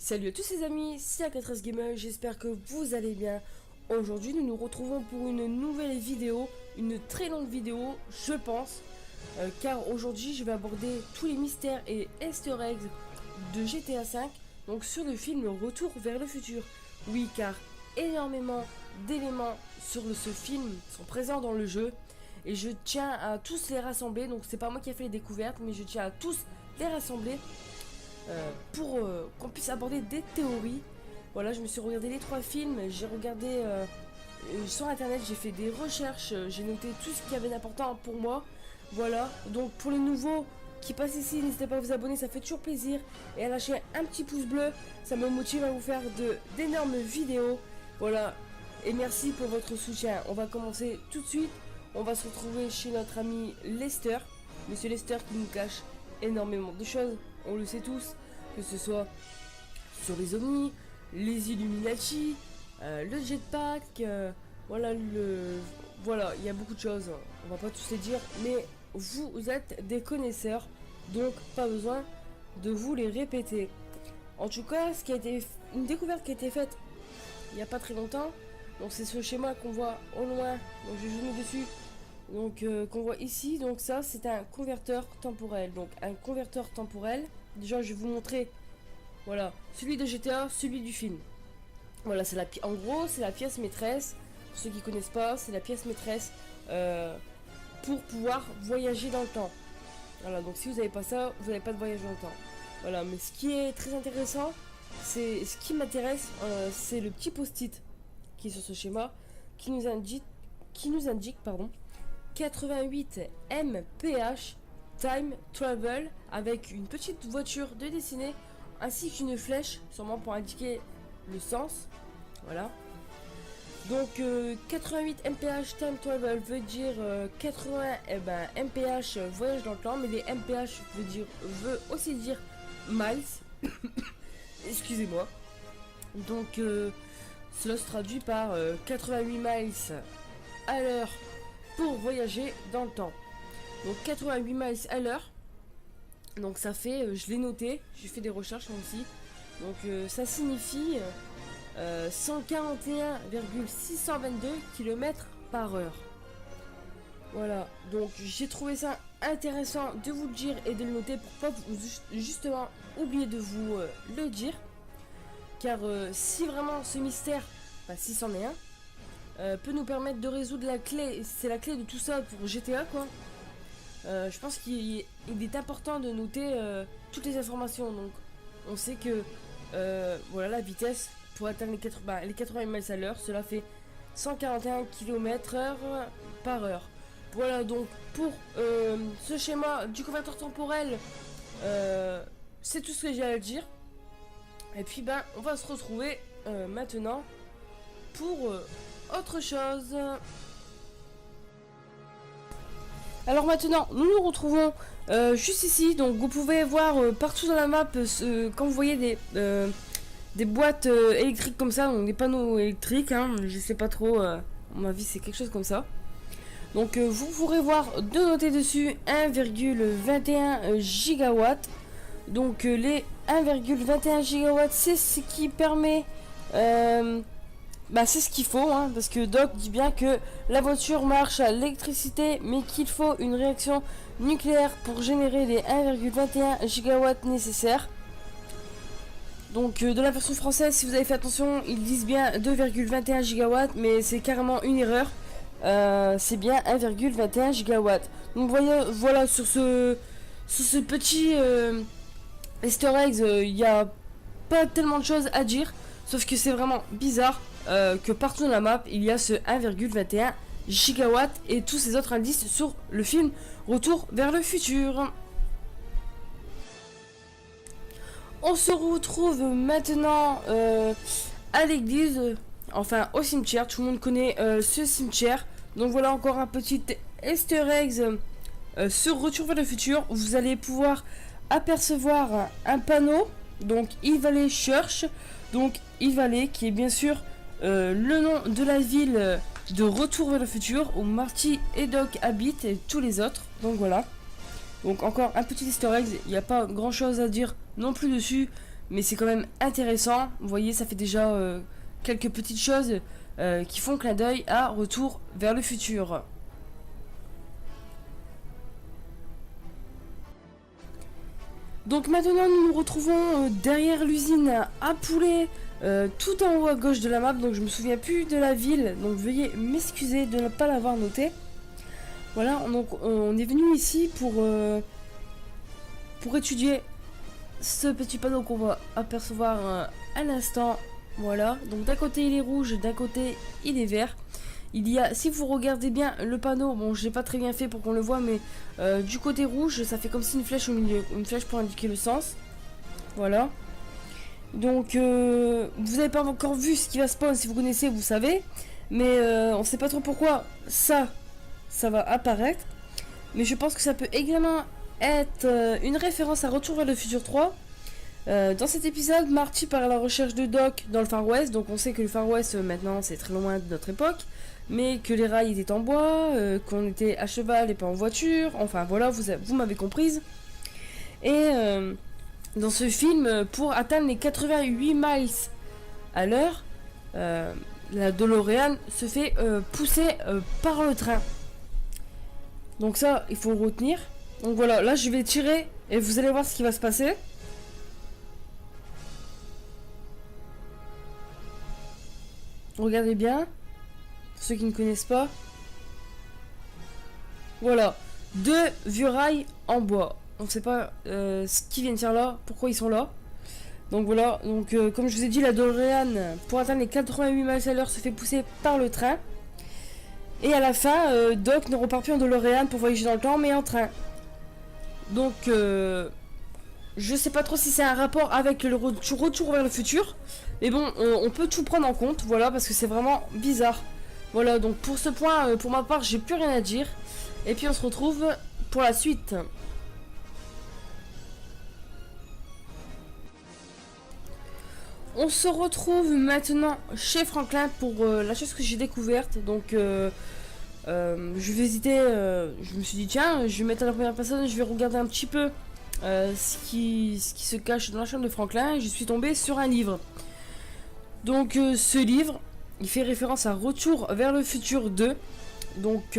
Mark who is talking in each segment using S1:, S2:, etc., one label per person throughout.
S1: Salut à tous les amis, c'est A4S Gamer, j'espère que vous allez bien. Aujourd'hui nous nous retrouvons pour une nouvelle vidéo, une très longue vidéo je pense, car aujourd'hui je vais aborder tous les mystères et easter eggs de GTA V, donc sur le film Retour vers le futur. Oui, car énormément d'éléments sur ce film sont présents dans le jeu et je tiens à tous les rassembler, donc c'est pas moi qui ai fait les découvertes mais je tiens à tous les rassembler pour qu'on puisse aborder des théories. Voilà, je me suis regardé les 3 films, j'ai regardé sur internet, j'ai fait des recherches, j'ai noté tout ce qu'il y avait d'important pour moi. Voilà, donc pour les nouveaux qui passent ici, n'hésitez pas à vous abonner, ça fait toujours plaisir. Et à lâcher un petit pouce bleu, ça me motive à vous faire d'énormes vidéos. Voilà, et merci pour votre soutien. On va commencer tout de suite. On va se retrouver chez notre ami Lester, Monsieur Lester qui nous cache énormément de choses, on le sait tous, que ce soit sur les ovnis, les Illuminati, le jetpack, voilà, il y a beaucoup de choses, on va pas tous les dire, mais vous êtes des connaisseurs, donc pas besoin de vous les répéter. En tout cas, une découverte qui a été faite il n'y a pas très longtemps, donc c'est ce schéma qu'on voit au loin, donc je zoome dessus. Donc qu'on voit ici, donc ça c'est un converteur temporel. Donc un converteur temporel, déjà je vais vous montrer, voilà, celui de GTA, celui du film. Voilà, en gros c'est la pièce maîtresse, pour ceux qui connaissent pas, c'est la pièce maîtresse pour pouvoir voyager dans le temps. Voilà, donc si vous n'avez pas ça, vous n'avez pas de voyage dans le temps. Voilà, mais ce qui est très intéressant, ce qui m'intéresse, c'est le petit post-it qui est sur ce schéma, qui nous indique, pardon, 88 mph time travel avec une petite voiture de dessinée ainsi qu'une flèche sûrement pour indiquer le sens. Voilà, donc 88 mph time travel veut dire 80 mph voyage dans le temps, mais les mph veut aussi dire miles. Excusez-moi. Donc cela se traduit par 88 miles à l'heure pour voyager dans le temps. Donc 88 miles à l'heure. Donc ça fait, je l'ai noté, j'ai fait des recherches aussi. Donc ça signifie 141,622 km par heure. Voilà, donc j'ai trouvé ça intéressant de vous le dire et de le noter pour pas justement oublier de vous le dire. Car si vraiment ce mystère, si c'en est un, peut nous permettre de résoudre la clé, c'est la clé de tout ça pour GTA quoi. Je pense qu'il est important de noter toutes les informations. Donc on sait que voilà, la vitesse pour atteindre les 80 miles à l'heure, cela fait 141 km/h par heure. Voilà, donc pour ce schéma du converteur temporel, c'est tout ce que j'ai à dire. Et puis on va se retrouver maintenant pour autre chose. Alors maintenant nous nous retrouvons juste ici. Donc vous pouvez voir partout dans la map quand vous voyez des boîtes électriques comme ça, donc des panneaux électriques hein, je sais pas trop, à mon avis c'est quelque chose comme ça. Donc vous pourrez voir de noter dessus 1,21 gigawatts. Donc les 1,21 gigawatts c'est ce qui permet c'est ce qu'il faut hein, parce que Doc dit bien que la voiture marche à l'électricité mais qu'il faut une réaction nucléaire pour générer les 1,21 gigawatts nécessaires. Donc de la version française, si vous avez fait attention, ils disent bien 2,21 gigawatts mais c'est carrément une erreur. C'est bien 1,21 gigawatts. Donc voilà, sur ce petit easter eggs, il n'y a pas tellement de choses à dire, sauf que c'est vraiment bizarre que partout dans la map il y a ce 1,21 gigawatts et tous ces autres indices sur le film Retour vers le futur. On se retrouve maintenant à l'église, enfin au cimetière, tout le monde connaît ce cimetière. Donc voilà encore un petit easter eggs sur Retour vers le futur. Vous allez pouvoir apercevoir un panneau, donc Hill Valley Church, donc Hill Valley qui est bien sûr le nom de la ville de Retour vers le futur où Marty et Doc habitent et tous les autres. Donc voilà. Donc encore un petit easter egg, il n'y a pas grand chose à dire non plus dessus, mais c'est quand même intéressant. Vous voyez, ça fait déjà quelques petites choses qui font clin d'œil à Retour vers le futur. Donc maintenant nous nous retrouvons derrière l'usine à poulet, tout en haut à gauche de la map, donc je me souviens plus de la ville, donc veuillez m'excuser de ne pas l'avoir noté. Voilà, donc on est venu ici pour étudier ce petit panneau qu'on va apercevoir à l'instant. Voilà, donc d'un côté il est rouge, d'un côté il est vert. Il y a, si vous regardez bien le panneau, bon j'ai pas très bien fait pour qu'on le voit, mais du côté rouge ça fait comme si une flèche au milieu, une flèche pour indiquer le sens. Voilà. Donc vous n'avez pas encore vu ce qui va spawn, si vous connaissez vous savez, mais on sait pas trop pourquoi ça va apparaître. Mais je pense que ça peut également être une référence à Retour vers le futur 3. Dans cet épisode, Marty part à la recherche de Doc dans le Far West. Donc on sait que le Far West maintenant c'est très loin de notre époque, mais que les rails étaient en bois, qu'on était à cheval et pas en voiture. Enfin voilà, vous m'avez comprise. Et dans ce film, pour atteindre les 88 miles à l'heure, la DeLorean se fait pousser par le train. Donc ça, il faut le retenir. Donc voilà, là je vais tirer et vous allez voir ce qui va se passer. Regardez bien, pour ceux qui ne connaissent pas. Voilà, 2 vieux rails en bois. On ne sait pas ce qu'ils viennent faire là, pourquoi ils sont là. Donc voilà, donc comme je vous ai dit, la DeLorean, pour atteindre les 88 miles à l'heure, se fait pousser par le train. Et à la fin, Doc ne repart plus en DeLorean pour voyager dans le temps, mais en train. Donc, je sais pas trop si c'est un rapport avec le retour vers le futur. Mais bon, on peut tout prendre en compte, voilà, parce que c'est vraiment bizarre. Voilà, donc pour ce point, pour ma part, j'ai plus rien à dire. Et puis on se retrouve pour la suite. On se retrouve maintenant chez Franklin pour la chose que j'ai découverte. Donc je vais hésiter, je me suis dit tiens, je vais mettre à la première personne, je vais regarder un petit peu ce qui se cache dans la chambre de Franklin. Et je suis tombée sur un livre. Donc ce livre, il fait référence à Retour vers le futur 2. Donc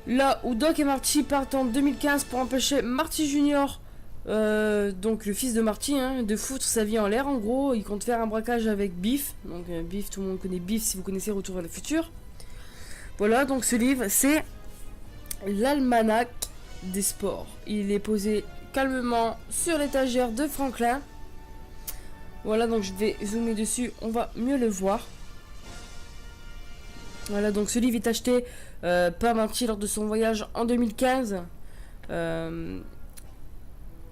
S1: là où Doc et Marty partent en 2015 pour empêcher Marty Junior, donc le fils de Marty, de foutre sa vie en l'air. En gros, il compte faire un braquage avec Biff. Donc Biff, tout le monde connaît Biff si vous connaissez Retour vers le futur. Voilà, donc ce livre, c'est l'almanach des sports. Il est posé calmement sur l'étagère de Franklin. Voilà, donc je vais zoomer dessus, on va mieux le voir. Voilà, donc ce livre est acheté par Marty lors de son voyage en 2015.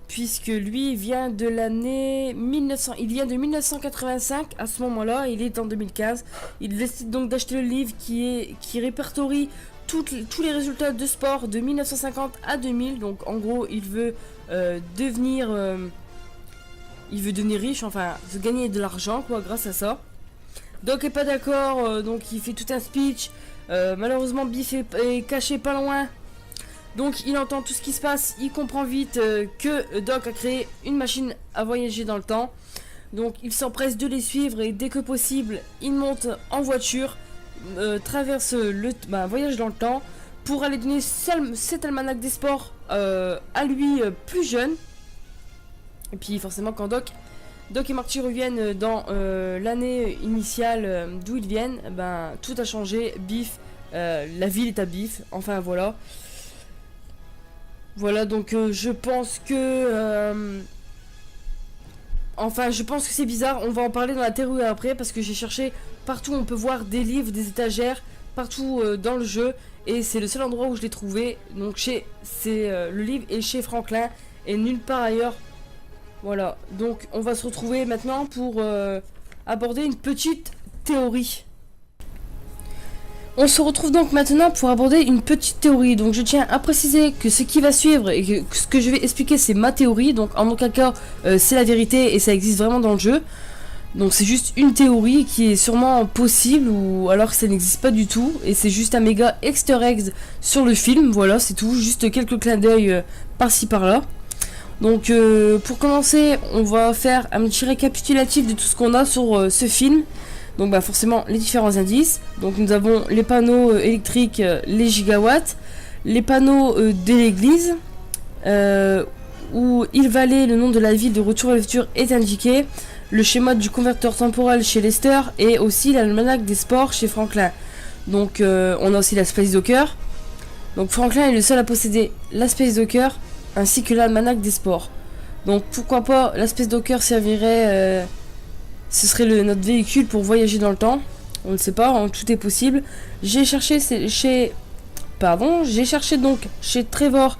S1: Puisque lui vient de l'année 1900, il vient de 1985 à ce moment-là, il est en 2015. Il décide donc d'acheter le livre qui répertorie tous les résultats de sport de 1950 à 2000. Donc en gros, il veut devenir riche, enfin, se gagner de l'argent, quoi, grâce à ça. Doc est pas d'accord, donc il fait tout un speech. Malheureusement, Biff est caché pas loin. Donc il entend tout ce qui se passe, il comprend vite que Doc a créé une machine à voyager dans le temps. Donc il s'empresse de les suivre et dès que possible, il monte en voiture, traverse le voyage dans le temps pour aller donner cet almanach des sports à lui plus jeune. Et puis forcément quand Doc et Marty reviennent dans l'année initiale d'où ils viennent, tout a changé. Biff, la ville est à Biff, enfin voilà. Voilà, donc je pense que je pense que c'est bizarre. On va en parler dans la théorie après, parce que j'ai cherché partout où on peut voir des livres, des étagères, partout dans le jeu, et c'est le seul endroit où je l'ai trouvé. Donc le livre est chez Franklin et nulle part ailleurs. Voilà, donc on va se retrouver maintenant pour aborder une petite théorie. On se retrouve donc maintenant pour aborder une petite théorie. Donc je tiens à préciser que ce qui va suivre et que ce que je vais expliquer, c'est ma théorie. Donc en aucun cas c'est la vérité et ça existe vraiment dans le jeu. Donc c'est juste une théorie qui est sûrement possible ou alors que ça n'existe pas du tout. Et c'est juste un méga easter egg sur le film. Voilà, c'est tout, juste quelques clins d'œil par-ci par-là. Donc pour commencer, on va faire un petit récapitulatif de tout ce qu'on a sur ce film. Donc bah forcément les différents indices. Donc nous avons les panneaux électriques, les gigawatts, les panneaux de l'église, où il valait le nom de la ville de Retour vers le futur est indiqué, le schéma du converteur temporel chez Lester et aussi l'almanach des sports chez Franklin. Donc on a aussi la Space Docker. Donc Franklin est le seul à posséder la Space Docker ainsi que l'almanach des sports. Donc pourquoi pas la Space Docker servirait, ce serait notre véhicule pour voyager dans le temps. On ne sait pas, hein, tout est possible. J'ai cherché donc chez Trevor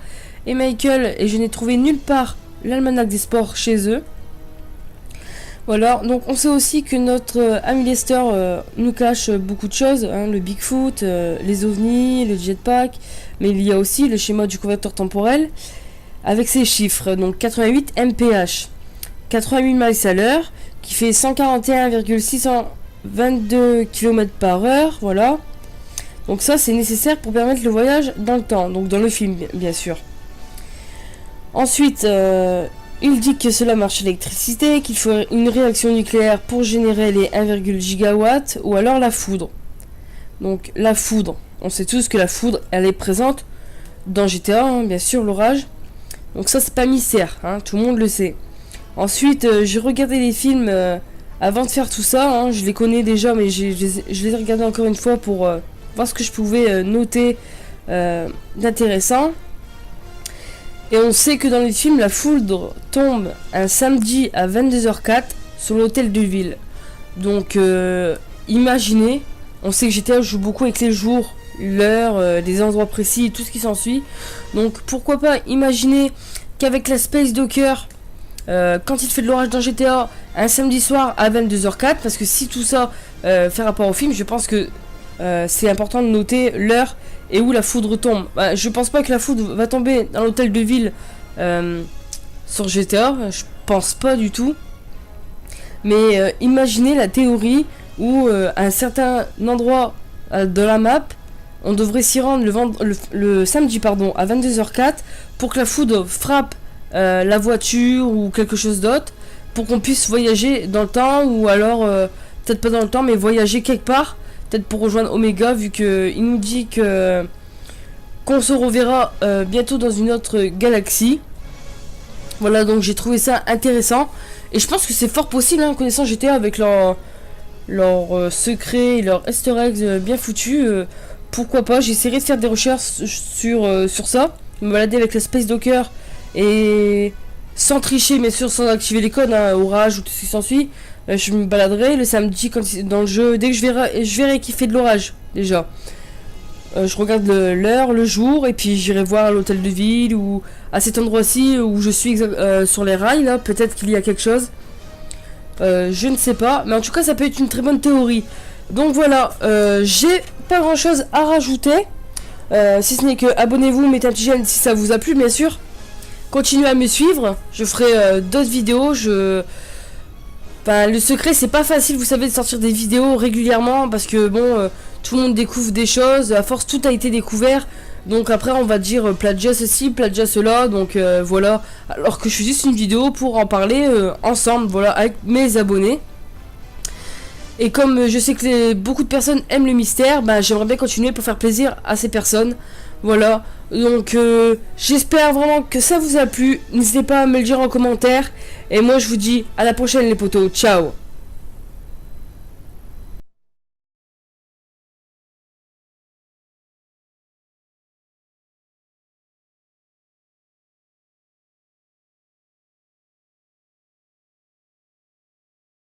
S1: et Michael et je n'ai trouvé nulle part l'almanach des sports chez eux. Voilà, donc on sait aussi que notre ami Lester nous cache beaucoup de choses, hein, le Bigfoot, les ovnis, le jetpack, mais il y a aussi le schéma du converteur temporel avec ses chiffres, donc 88 mph, 88 miles à l'heure, qui fait 141,622 km/h, voilà. Donc ça c'est nécessaire pour permettre le voyage dans le temps, donc dans le film bien sûr. Ensuite, il dit que cela marche à l'électricité, qu'il faut une réaction nucléaire pour générer les 1,1 gigawatts ou alors la foudre. Donc la foudre, on sait tous que la foudre elle est présente dans GTA, hein, bien sûr, l'orage. Donc ça c'est pas mystère, hein, tout le monde le sait. Ensuite j'ai regardé les films avant de faire tout ça, hein, je les connais déjà mais je les ai regardés encore une fois pour voir ce que je pouvais noter d'intéressant. Et on sait que dans les films, la foudre tombe un samedi à 22h04 sur l'hôtel de ville. Donc imaginez, on sait que GTA joue beaucoup avec les jours, l'heure, des endroits précis, tout ce qui s'ensuit. Donc pourquoi pas imaginer qu'avec la Space Docker, quand il fait de l'orage dans GTA, un samedi soir à 22h04, parce que si tout ça fait rapport au film, je pense que c'est important de noter l'heure et où la foudre tombe. Bah, je pense pas que la foudre va tomber dans l'hôtel de ville sur GTA, je pense pas du tout. Mais imaginez la théorie où à un certain endroit de la map, on devrait s'y rendre le samedi à 22h04 pour que la foudre frappe la voiture ou quelque chose d'autre, pour qu'on puisse voyager dans le temps, ou alors peut-être pas dans le temps mais voyager quelque part, peut-être pour rejoindre Omega, vu qu'il nous dit qu'on se reverra bientôt dans une autre galaxie. Voilà, donc j'ai trouvé ça intéressant et je pense que c'est fort possible, hein, connaissant GTA avec leur secret et leur easter eggs bien foutus. Pourquoi pas, j'essaierai de faire des recherches sur ça, me balader avec la Space Docker et sans tricher, bien sûr, sans activer les codes, hein, orage ou tout ce qui s'ensuit. Je me baladerai le samedi dans le jeu, dès que je verrai qu'il fait de l'orage déjà. Je regarde l'heure, le jour, et puis j'irai voir l'hôtel de ville ou à cet endroit-ci où je suis sur les rails là, peut-être qu'il y a quelque chose. Je ne sais pas, mais en tout cas ça peut être une très bonne théorie. Donc voilà, j'ai pas grand chose à rajouter, si ce n'est que abonnez-vous, mettez un petit j'aime si ça vous a plu bien sûr. Continuez à me suivre, je ferai d'autres vidéos. Enfin, le secret c'est pas facile, vous savez, de sortir des vidéos régulièrement parce que bon, tout le monde découvre des choses, à force tout a été découvert. Donc après on va dire plagiat ceci, plagiat cela, donc voilà. Alors que je fais juste une vidéo pour en parler ensemble, voilà, avec mes abonnés. Et comme je sais que beaucoup de personnes aiment le mystère, bah, j'aimerais bien continuer pour faire plaisir à ces personnes. Voilà, donc j'espère vraiment que ça vous a plu. N'hésitez pas à me le dire en commentaire. Et moi je vous dis à la prochaine les potos, ciao.